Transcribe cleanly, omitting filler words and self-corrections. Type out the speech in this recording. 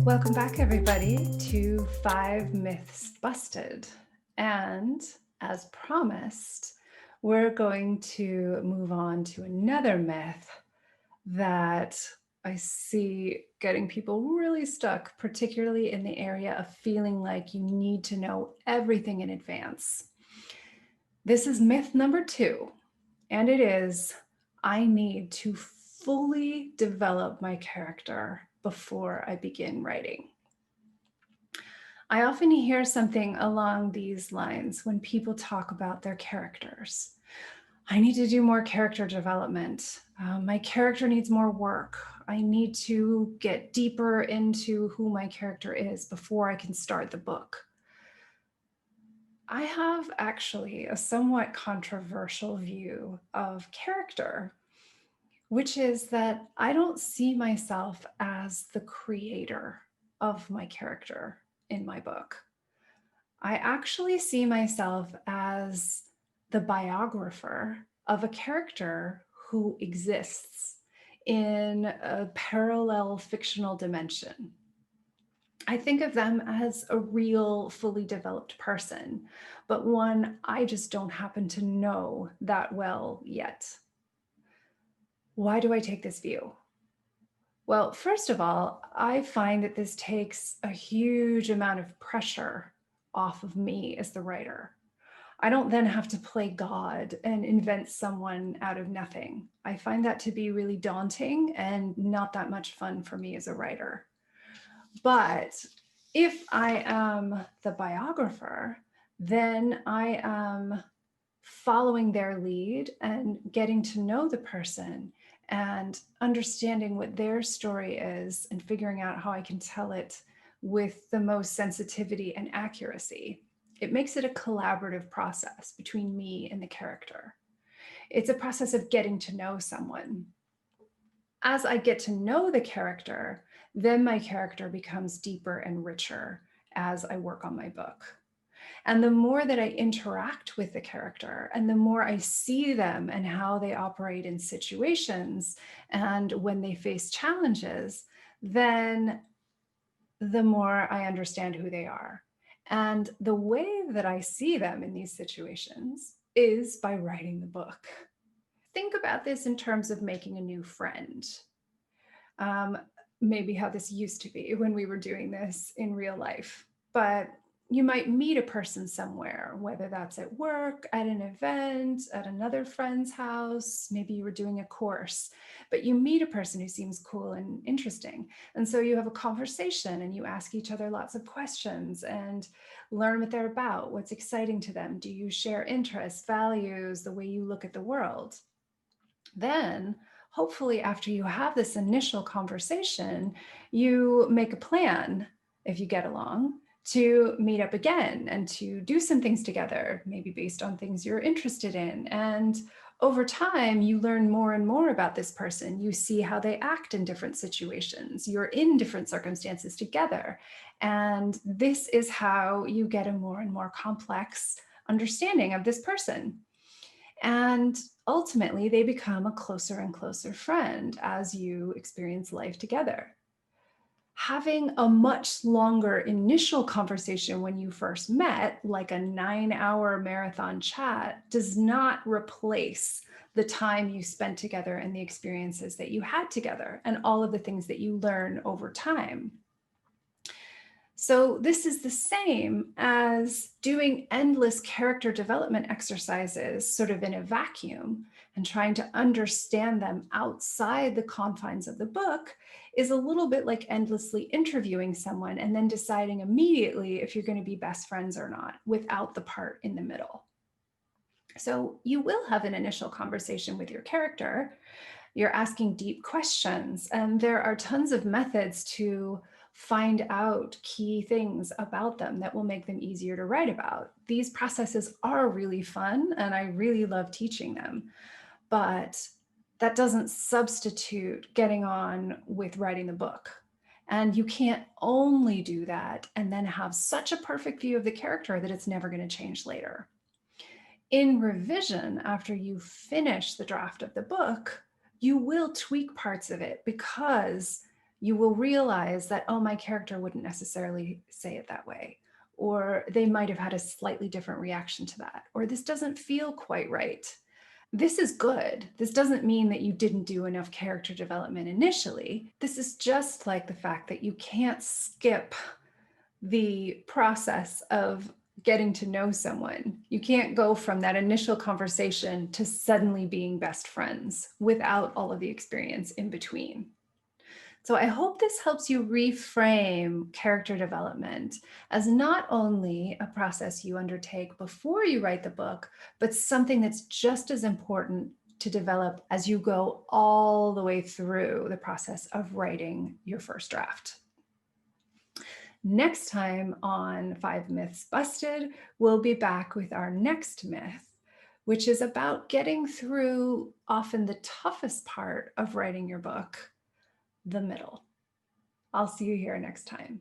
Welcome back, everybody, to Five Myths Busted. And as promised, we're going to move on to another myth that I see getting people really stuck, particularly in the area of feeling like you need to know everything in advance. This is myth number 2, and it is I need to fully develop my character before I begin writing. I often hear something along these lines when people talk about their characters. I need to do more character development. My character needs more work. I need to get deeper into who my character is before I can start the book. I have actually a somewhat controversial view of character, which is that I don't see myself as the creator of my character in my book. I actually see myself as the biographer of a character who exists in a parallel fictional dimension. I think of them as a real, fully developed person, but one I just don't happen to know that well yet. Why do I take this view? Well, first of all, I find that this takes a huge amount of pressure off of me as the writer. I don't then have to play God and invent someone out of nothing. I find that to be really daunting and not that much fun for me as a writer. But if I am the biographer, then I am following their lead and getting to know the person and understanding what their story is and figuring out how I can tell it with the most sensitivity and accuracy. It makes it a collaborative process between me and the character. It's a process of getting to know someone. As I get to know the character, then my character becomes deeper and richer as I work on my book. And the more that I interact with the character and the more I see them and how they operate in situations and when they face challenges, then the more I understand who they are. And the way that I see them in these situations is by writing the book. Think about this in terms of making a new friend. Um, Maybe how this used to be when we were doing this in real life. But you might meet a person somewhere, whether that's at work, at an event, at another friend's house, maybe you were doing a course, but you meet a person who seems cool and interesting. And so you have a conversation and you ask each other lots of questions and learn what they're about, what's exciting to them. Do you share interests, values, the way you look at the world? Then, hopefully, after you have this initial conversation, you make a plan, if you get along, to meet up again and to do some things together, maybe based on things you're interested in. And over time, you learn more and more about this person. You see how they act in different situations. You're in different circumstances together. And this is how you get a more and more complex understanding of this person. And ultimately, they become a closer and closer friend as you experience life together. Having a much longer initial conversation when you first met, like a 9-hour marathon chat, does not replace the time you spent together and the experiences that you had together and all of the things that you learn over time. So this is the same as doing endless character development exercises sort of in a vacuum and trying to understand them outside the confines of the book is a little bit like endlessly interviewing someone and then deciding immediately if you're going to be best friends or not without the part in the middle. So you will have an initial conversation with your character. You're asking deep questions, and there are tons of methods to find out key things about them that will make them easier to write about. These processes are really fun, and I really love teaching them, but that doesn't substitute getting on with writing the book. And you can't only do that and then have such a perfect view of the character that it's never going to change later. In revision, after you finish the draft of the book, you will tweak parts of it because you will realize that, oh, my character wouldn't necessarily say it that way, or they might have had a slightly different reaction to that, or this doesn't feel quite right. This is good. This doesn't mean that you didn't do enough character development initially. This is just like the fact that you can't skip the process of getting to know someone. You can't go from that initial conversation to suddenly being best friends without all of the experience in between. So I hope this helps you reframe character development as not only a process you undertake before you write the book, but something that's just as important to develop as you go all the way through the process of writing your first draft. Next time on 5 Myths Busted, we'll be back with our next myth, which is about getting through often the toughest part of writing your book, the middle. I'll see you here next time.